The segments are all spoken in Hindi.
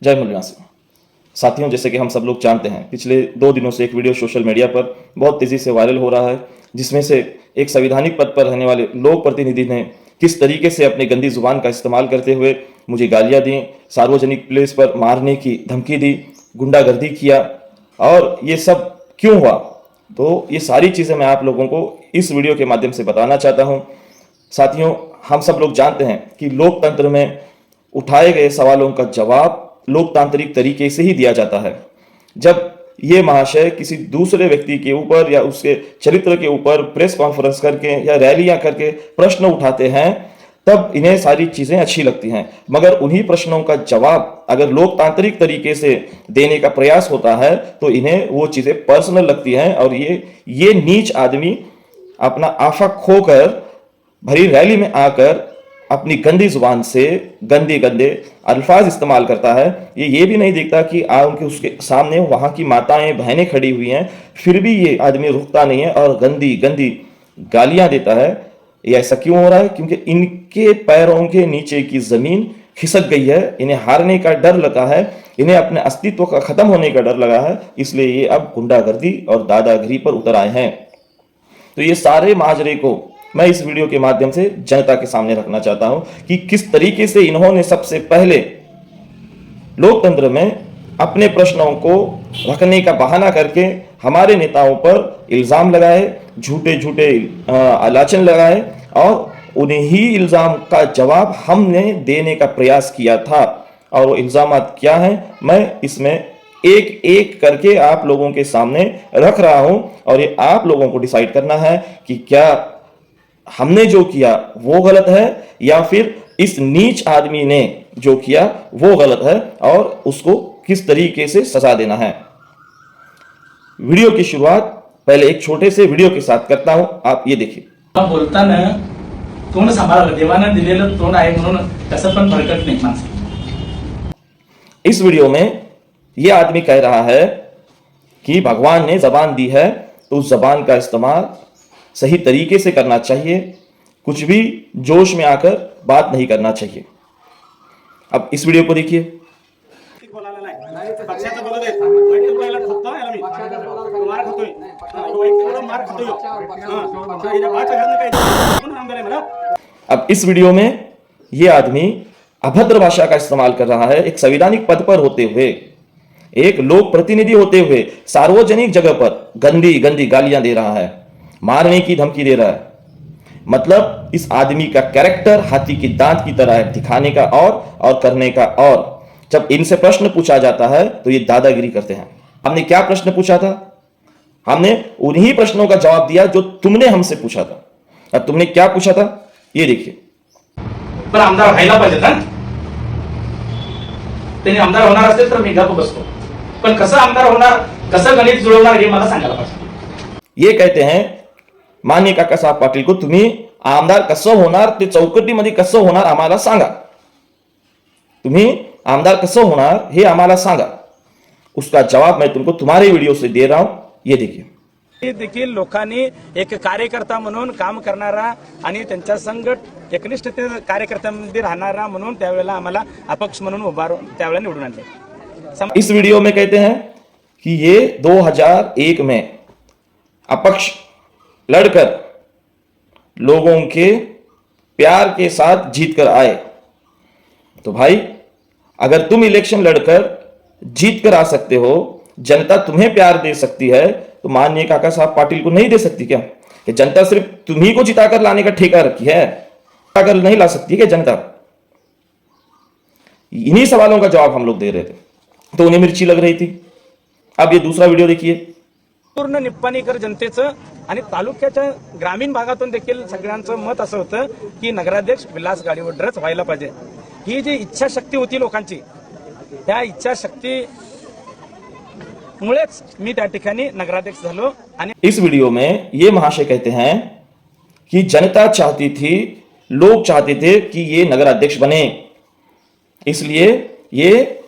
जय मलयासी साथियों, जैसे कि हम सब लोग जानते हैं, पिछले 2 दिनों से एक वीडियो सोशल मीडिया पर बहुत तेजी से वायरल हो रहा है, जिसमें से एक संवैधानिक पद पर रहने वाले लोक प्रतिनिधि ने किस तरीके से अपनी गंदी जुबान का इस्तेमाल करते हुए मुझे गालियां दी, सार्वजनिक प्लेस पर मारने की धमकी दी, गुंडागर्दी किया। और ये सब क्यों हुआ, तो ये सारी चीज़ें मैं आप लोगों को इस वीडियो के माध्यम से बताना चाहता हूँ। साथियों, हम सब लोग जानते हैं कि लोकतंत्र में उठाए गए सवालों का जवाब लोकतांत्रिक तरीके से ही दिया जाता है। जब ये महाशय किसी दूसरे व्यक्ति के ऊपर या उसके चरित्र के ऊपर प्रेस कॉन्फ्रेंस करके या रैलियां करके प्रश्न उठाते हैं, तब इन्हें सारी चीजें अच्छी लगती हैं, मगर उन्हीं प्रश्नों का जवाब अगर लोकतांत्रिक तरीके से देने का प्रयास होता है तो इन्हें वो चीजें पर्सनल लगती हैं। और ये नीच आदमी अपना आफा खोकर भरी रैली में आकर अपनी गंदी जुबान से गंदे गंदे अल्फाज इस्तेमाल करता है। ये भी नहीं देखता कि उनके उसके सामने वहां की माताएं बहनें खड़ी हुई हैं, फिर भी ये आदमी रुकता नहीं है और गंदी गंदी गालियां देता है। ये ऐसा क्यों हो रहा है? क्योंकि इनके पैरों के नीचे की जमीन खिसक गई है, इन्हें हारने का डर लगा है, इन्हें अपने अस्तित्व का खत्म होने का डर लगा है, इसलिए ये अब गुंडागर्दी और दादागिरी पर उतर आए हैं। तो ये सारे माजरे को मैं इस वीडियो के माध्यम से जनता के सामने रखना चाहता हूं कि किस तरीके से इन्होंने सबसे पहले लोकतंत्र में अपने प्रश्नों को रखने का बहाना करके हमारे नेताओं पर इल्जाम लगाए, झूठे झूठे आलोचना लगाए, और उन्हीं ही इल्जाम का जवाब हमने देने का प्रयास किया था। और वो इल्जाम क्या हैं, मैं इसमें एक एक करके आप लोगों के सामने रख रहा हूं, और ये आप लोगों को डिसाइड करना है कि क्या हमने जो किया वो गलत है या फिर इस नीच आदमी ने जो किया वो गलत है, और उसको किस तरीके से सजा देना है। वीडियो की शुरुआत पहले एक छोटे से वीडियो के साथ करता हूं, आप ये देखिए। बोलताना तोंड सांभाळावं, देवानं दिलेलं तोंड आहे म्हणून कसं पण भरकत नाही माणसं। इस वीडियो में यह आदमी कह रहा है कि भगवान ने जबान दी है तो उस जबान का इस्तेमाल सही तरीके से करना चाहिए, कुछ भी जोश में आकर बात नहीं करना चाहिए। अब इस वीडियो को देखिए। अब इस वीडियो में यह आदमी अभद्र भाषा का इस्तेमाल कर रहा है, एक संवैधानिक पद पर होते हुए, एक लोक प्रतिनिधि होते हुए सार्वजनिक जगह पर गंदी गंदी गालियां दे रहा है, मारने की धमकी दे रहा है। मतलब इस आदमी का कैरेक्टर हाथी की दांत की तरह है, दिखाने का और करने का और। जब इनसे प्रश्न पूछा जाता है तो ये दादागिरी करते हैं। हमने क्या प्रश्न पूछा था? हमने उन्हीं प्रश्नों का जवाब दिया जो तुमने हमसे पूछा था। और तुमने क्या पूछा था ये देखिए। पण आमदार व्हायला पाहिजे ना, त्यांनी आमदार होणार असेल तर मी गप्प बसतो, पण कसं आमदार होणार, कसं गणित जुळवणार हे मला सांगायला पाहिजे। ये कहते हैं माननीय काकासाहेब पाटील को, तुम्ही आमदार कसं होणार ते चौकटीमध्ये कसं होणार आम्हाला सांगा, तुम्ही आमदार कसं होणार हे आम्हाला सांगा। उसका जवाब मैं तुमको तुम्हारे वीडियो से दे रहा हूं, ये देखिए। देखील लोकांनी एक कार्यकर्ता म्हणून काम करणारा आणि त्यांच्या संघट एकनिष्ठते कार्यकर्त्यांमध्ये राहणारा म्हणून त्यावेळेला आम्हाला अपक्ष म्हणून उभारून त्यावेळेला निवडून आणले। इस वीडियो में कहते हैं कि ये 2001 में अपक्ष लड़कर लोगों के प्यार के साथ जीत कर आए। तो भाई, अगर तुम इलेक्शन लड़कर जीत कर आ सकते हो, जनता तुम्हें प्यार दे सकती है, तो माननीय काका साहब पाटिल को नहीं दे सकती क्या? कि जनता सिर्फ तुम्ही को जिताकर लाने का ठेका रखी है, जिताकर नहीं ला सकती क्या जनता? इन्हीं सवालों का जवाब हम लोग दे रहे थे, तो उन्हें मिर्ची लग रही थी। अब ये दूसरा वीडियो देखिए। पूर्ण निप्पाणीकर जनतेचं आणि तालुक्याच्या ग्रामीण भागातून देखील सगळ्यांचं मत असं होतं की नगराध्यक्ष विलास गाडीवरच व्हायला पाहिजे। ही जी इच्छाशक्ती होती लोकांची, त्या इच्छाशक्ती मुळेच मी त्या ठिकाणी नगराध्यक्ष झालो। आणि इस वीडियो में ये महाशय कहते हैं कि जनता चाहती थी, लोग चाहते थे कि ये नगराध्यक्ष बने, इसलिए ये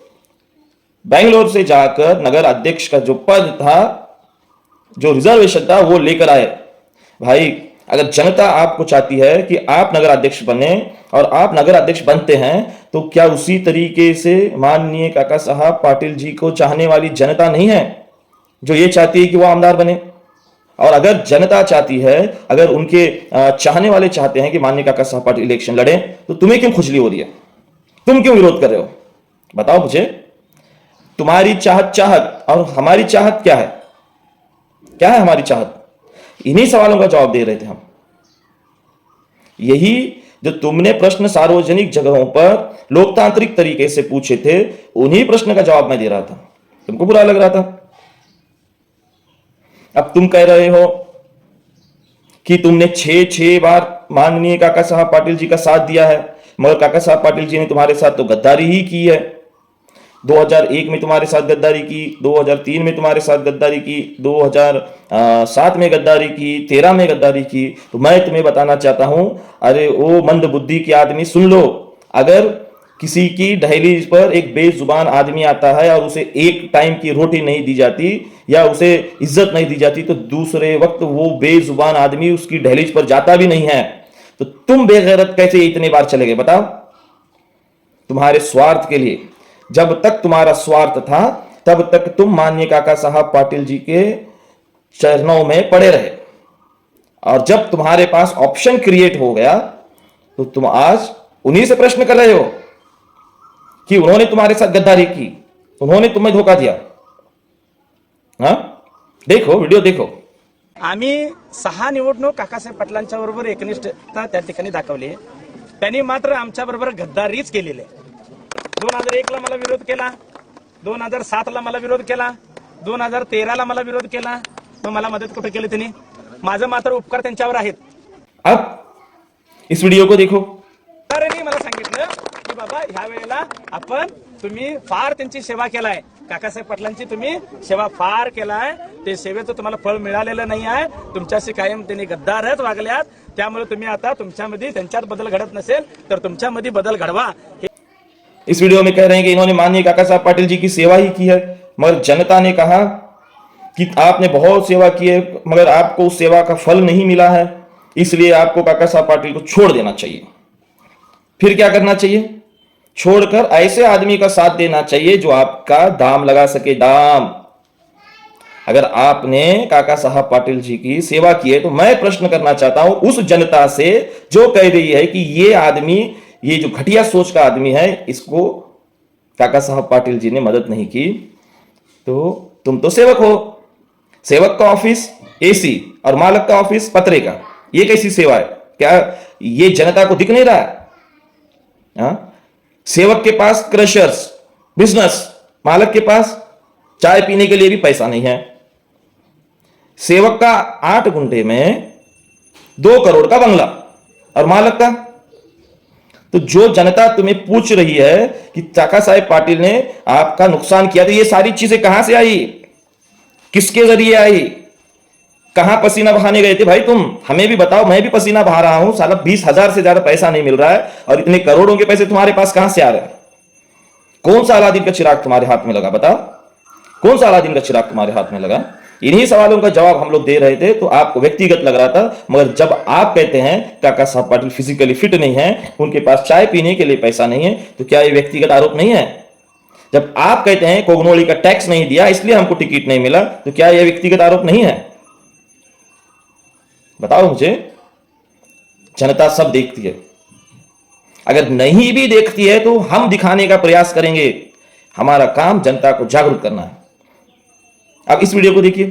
बेंगलोर से जाकर नगर अध्यक्ष का जो पद था, जो रिजर्वेशन था, वो लेकर आए। भाई, अगर जनता आपको चाहती है कि आप नगर अध्यक्ष बने और आप नगर अध्यक्ष बनते हैं, तो क्या उसी तरीके से माननीय काका साहब पाटिल जी को चाहने वाली जनता नहीं है जो ये चाहती है कि वो आमदार बने? और अगर जनता चाहती है, अगर उनके चाहने वाले चाहते हैं कि माननीय काका साहब पाटिल इलेक्शन लड़े, तो तुम्हें क्यों खुजली हो रही है? तुम क्यों विरोध कर रहे हो? बताओ मुझे। तुम्हारी चाहत और हमारी चाहत क्या है? क्या है हमारी चाहत? इन्हीं सवालों का जवाब दे रहे थे हम। यही जो तुमने प्रश्न सार्वजनिक जगहों पर लोकतांत्रिक तरीके से पूछे थे, उन्हीं प्रश्न का जवाब मैं दे रहा था। तुमको बुरा लग रहा था। अब तुम कह रहे हो कि तुमने 6 बार माननीय काका साहब पाटिल जी का साथ दिया है, मगर काका साहब पाटिल जी ने तुम्हारे साथ तो गद्दारी ही की है। 2001 में तुम्हारे साथ गद्दारी की, 2003 में तुम्हारे साथ गद्दारी की, 2007 में गद्दारी की, 13 में गद्दारी की। तो मैं तुम्हें बताना चाहता हूं, अरे ओ मंद बुद्धि के आदमी, सुन लो। अगर किसी की दहलीज पर एक बेजुबान आदमी आता है और उसे एक टाइम की रोटी नहीं दी जाती या उसे इज्जत नहीं दी जाती, तो दूसरे वक्त वो बेजुबान आदमी उसकी दहलीज पर जाता भी नहीं है। तो तुम बेगैरत कैसे इतने बार चले गए? बताओ। तुम्हारे स्वार्थ के लिए, जब तक तुम्हारा स्वार्थ था तब तक तुम माननीय काका साहब पाटिल जी के चरणों में पड़े रहे, और जब तुम्हारे पास ऑप्शन क्रिएट हो गया तो तुम आज उन्हीं से प्रश्न कर रहे हो कि उन्होंने तुम्हारे साथ गद्दारी की, उन्होंने तुम्हें धोखा दिया। हाँ, देखो, वीडियो देखो। आम्ही 6 निवडणूक काकासाहेब पाटलांच्या बरोबर एकनिष्ठता त्या ठिकाणी दाखवली, त्यांनी मात्र आमच्या बरोबर गद्दारीच केलेली आहे। 2001 ला मला विरोध केला, 2007 ला मला विरोध केला, 2013 ला मला विरोध केला, मग मला मदत कुठे केली त्यांनी? माझं मात्र उपकार त्यांच्यावर आहेत। अब इस वीडियो को देखो। त्यांनी मला सांगितलं की बाबा ह्या वेळेला आपण तुम्ही फार त्यांची सेवा केलाय, काकासाहेब पाटलांची तुम्ही सेवा फार केलाय, ते सेवेचं तुम्हाला फळ मिळालेलं नाही आहे, तुमच्याशी कायम त्यांनी गद्दारच वागल्यात, त्यामुळे तुम्ही आता तुमच्यामध्ये त्यांच्यात बदल घडत नसेल तर तुमच्यामध्ये बदल घडवा। इस वीडियो में कह रहे हैं कि इन्होंने माननीय काका साहब पाटिल जी की सेवा ही की है, मगर जनता ने कहा कि आपने बहुत सेवा की है मगर आपको उस सेवा का फल नहीं मिला है, इसलिए आपको काका साहब पाटिल को छोड़ देना चाहिए। फिर क्या करना चाहिए? छोड़कर ऐसे आदमी का साथ देना चाहिए जो आपका दाम लगा सके, दाम। अगर आपने काका साहब पाटिल जी की सेवा की है, तो मैं प्रश्न करना चाहता हूं उस जनता से जो कह रही है कि ये आदमी, ये जो घटिया सोच का आदमी है, इसको काका साहब पाटिल जी ने मदद नहीं की। तो तुम तो सेवक हो, सेवक का ऑफिस एसी और मालक का ऑफिस पत्रे का, ये कैसी सेवा है? क्या ये जनता को दिख नहीं रहा है? हाँ? सेवक के पास क्रशर्स बिजनेस, मालक के पास चाय पीने के लिए भी पैसा नहीं है। सेवक का 8 गुंठे में 2 करोड़ का बंगला, और मालक का? तो जो जनता तुम्हें पूछ रही है कि काका साहेब पाटिल ने आपका नुकसान किया, तो ये सारी चीजें कहां से आई, किसके जरिए आई, कहां पसीना बहाने गए थे भाई तुम? हमें भी बताओ, मैं भी पसीना बहा रहा हूं, साला 20,000 से ज्यादा पैसा नहीं मिल रहा है, और इतने करोड़ों के पैसे तुम्हारे पास कहां से आ रहे हैं? कौन सा अलादीन का चिराग तुम्हारे हाथ में लगा? बताओ, कौन सा अलादीन का चिराग तुम्हारे हाथ में लगा? इन्हीं सवालों का जवाब हम लोग दे रहे थे, तो आपको व्यक्तिगत लग रहा था, मगर जब आप कहते हैं काका साहब पाटिल फिजिकली फिट नहीं है, उनके पास चाय पीने के लिए पैसा नहीं है, तो क्या यह व्यक्तिगत आरोप नहीं है? जब आप कहते हैं कोगनोली का टैक्स नहीं दिया इसलिए हमको टिकट नहीं मिला, तो क्या यह व्यक्तिगत आरोप नहीं है? बताओ मुझे। जनता सब देखती है, अगर नहीं भी देखती है तो हम दिखाने का प्रयास करेंगे। हमारा काम जनता को जागरूक करना है। अब इस वीडियो को देखिए।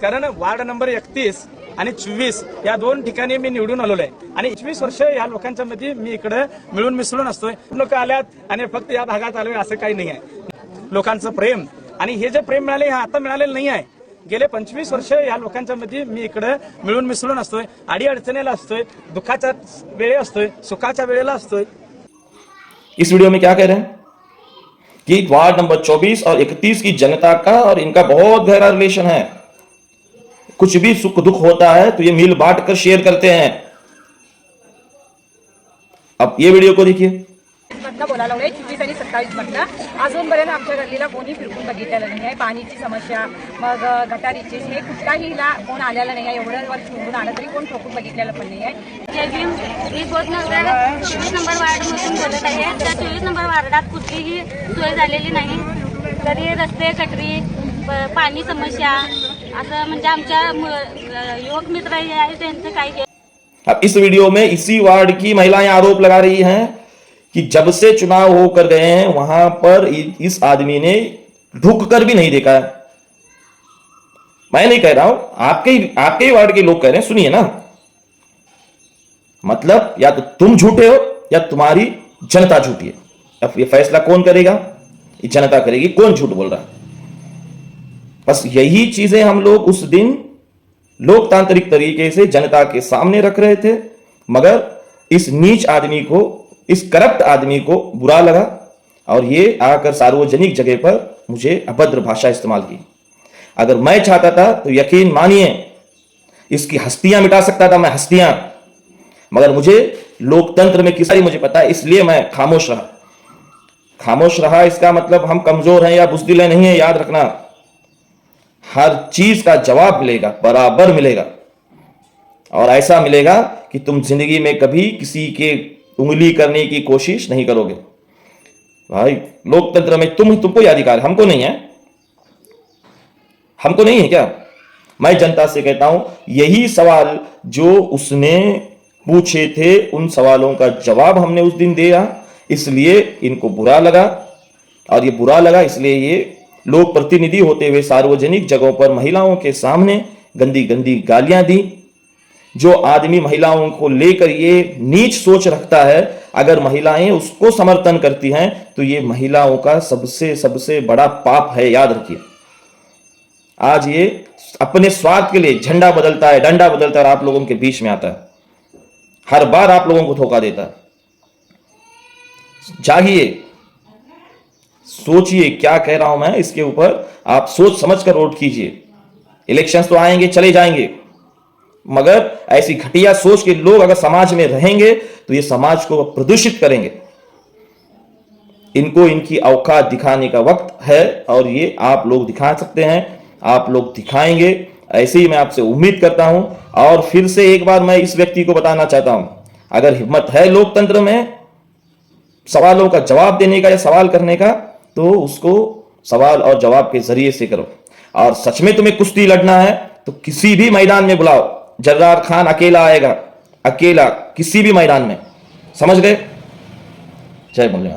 कारण वार्ड नंबर 31 आणि 24 या 2 ठिकाणी मी निवडून आलेलो आहे, आणि 25 वर्ष या लोकांच्या मध्ये मी इकडे मिळून मिसळून असतोय। लोक आल्यात आणि फक्त या भागात आलोय असं काही नाही आहे। लोकांचं प्रेम, आणि हे जे प्रेम मिळाले हे आता मिळालेलं नाही आहे, गेले 25 वर्ष या लोकांच्या मध्ये मी इकडे मिळून मिसळून असतोय, अडी अडचणीला असतोय, दुःखाच्या वेळे असतोय, सुखाच्या वेळेला असतोय। इस वीडियो में क्या कह रहे हैं कि वार्ड नंबर 24 और 31 की जनता का और इनका बहुत गहरा रिलेशन है। कुछ भी सुख दुख होता है तो ये मिल बांट कर शेयर करते हैं। अब ये वीडियो को देखिए। मधनं बोलायला लागलोय 24 आणि 27 मधनं अजूनपर्यंत आमच्या गल्लीला कोणी फिरकून बघितलेलं नाही आहे. पाणीची समस्या मग गटारीची हे कुठलाही कोण आलेलं नाही आहे. एवढं वर्ष निवडून आलं तरी कोण ठोकून बघितलेलं पण नाही आहे. मी बोधनगर 24 नंबर वार्डमधून बोलत आहे. त्या 24 नंबर वार्डात कुठलीही सोय झालेली नाही. तरी रस्ते गटरी पाणी समस्या असं म्हणजे आमच्या युवक मित्र आहे त्यांचं काही. अब इस वीडियो में इसी वार्ड की महिलाएं आरोप लगा रही हैं कि जब से चुनाव होकर गए हैं वहां पर इस आदमी ने ढुक कर भी नहीं देखा है। मैं नहीं कह रहा हूं, आपके ही वार्ड के लोग कह रहे हैं, सुनिए ना। मतलब या तो तुम झूठे हो या तुम्हारी जनता झूठी है। अब ये फैसला कौन करेगा? ये जनता करेगी कौन झूठ बोल रहा है। बस यही चीजें हम लोग उस दिन लोकतांत्रिक तरीके से जनता के सामने रख रहे थे, मगर इस नीच आदमी को, इस करप्ट आदमी को बुरा लगा और ये आकर सार्वजनिक जगह पर मुझे अभद्र भाषा इस्तेमाल की। अगर मैं चाहता था तो यकीन मानिए इसकी हस्तियां मिटा सकता था मैं, हस्तियां, मगर मुझे लोकतंत्र में किसी मुझे पता है, इसलिए मैं खामोश रहा। खामोश रहा इसका मतलब हम कमजोर हैं या बुज़दिल नहीं है, याद रखना। हर चीज का जवाब मिलेगा, बराबर मिलेगा, और ऐसा मिलेगा कि तुम जिंदगी में कभी किसी के उंगली करने की कोशिश नहीं करोगे। भाई लोकतंत्र में तुमको यह अधिकार, हमको नहीं है। हमको नहीं है क्या? मैं जनता से कहता हूं यही सवाल जो उसने पूछे थे उन सवालों का जवाब हमने उस दिन दिया, इसलिए इनको बुरा लगा। और ये बुरा लगा इसलिए ये लोक प्रतिनिधि होते हुए सार्वजनिक जगहों पर महिलाओं के सामने गंदी गंदी गालियां दी। जो आदमी महिलाओं को लेकर ये नीच सोच रखता है, अगर महिलाएं उसको समर्थन करती हैं तो ये महिलाओं का सबसे बड़ा पाप है, याद रखिए। आज ये अपने स्वार्थ के लिए झंडा बदलता है, डंडा बदलता है और आप लोगों के बीच में आता है, हर बार आप लोगों को धोखा देता है। जागिए, सोचिए क्या कह रहा हूं मैं, इसके ऊपर आप सोच समझ कर वोट कीजिए। इलेक्शंस तो आएंगे चले जाएंगे, मगर ऐसी घटिया सोच के लोग अगर समाज में रहेंगे तो ये समाज को प्रदूषित करेंगे। इनको इनकी औकात दिखाने का वक्त है और ये आप लोग दिखा सकते हैं, आप लोग दिखाएंगे, ऐसे ही मैं आपसे उम्मीद करता हूं। और फिर से एक बार मैं इस व्यक्ति को बताना चाहता हूं, अगर हिम्मत है लोकतंत्र में सवालों का जवाब देने का या सवाल करने का, तो उसको सवाल और जवाब के जरिए से करो। और सच में तुम्हें कुश्ती लड़ना है तो किसी भी मैदान में बुलाओ, जर्रार खान अकेला आएगा, अकेला, किसी भी मैदान में, समझ गए? जय बंगले।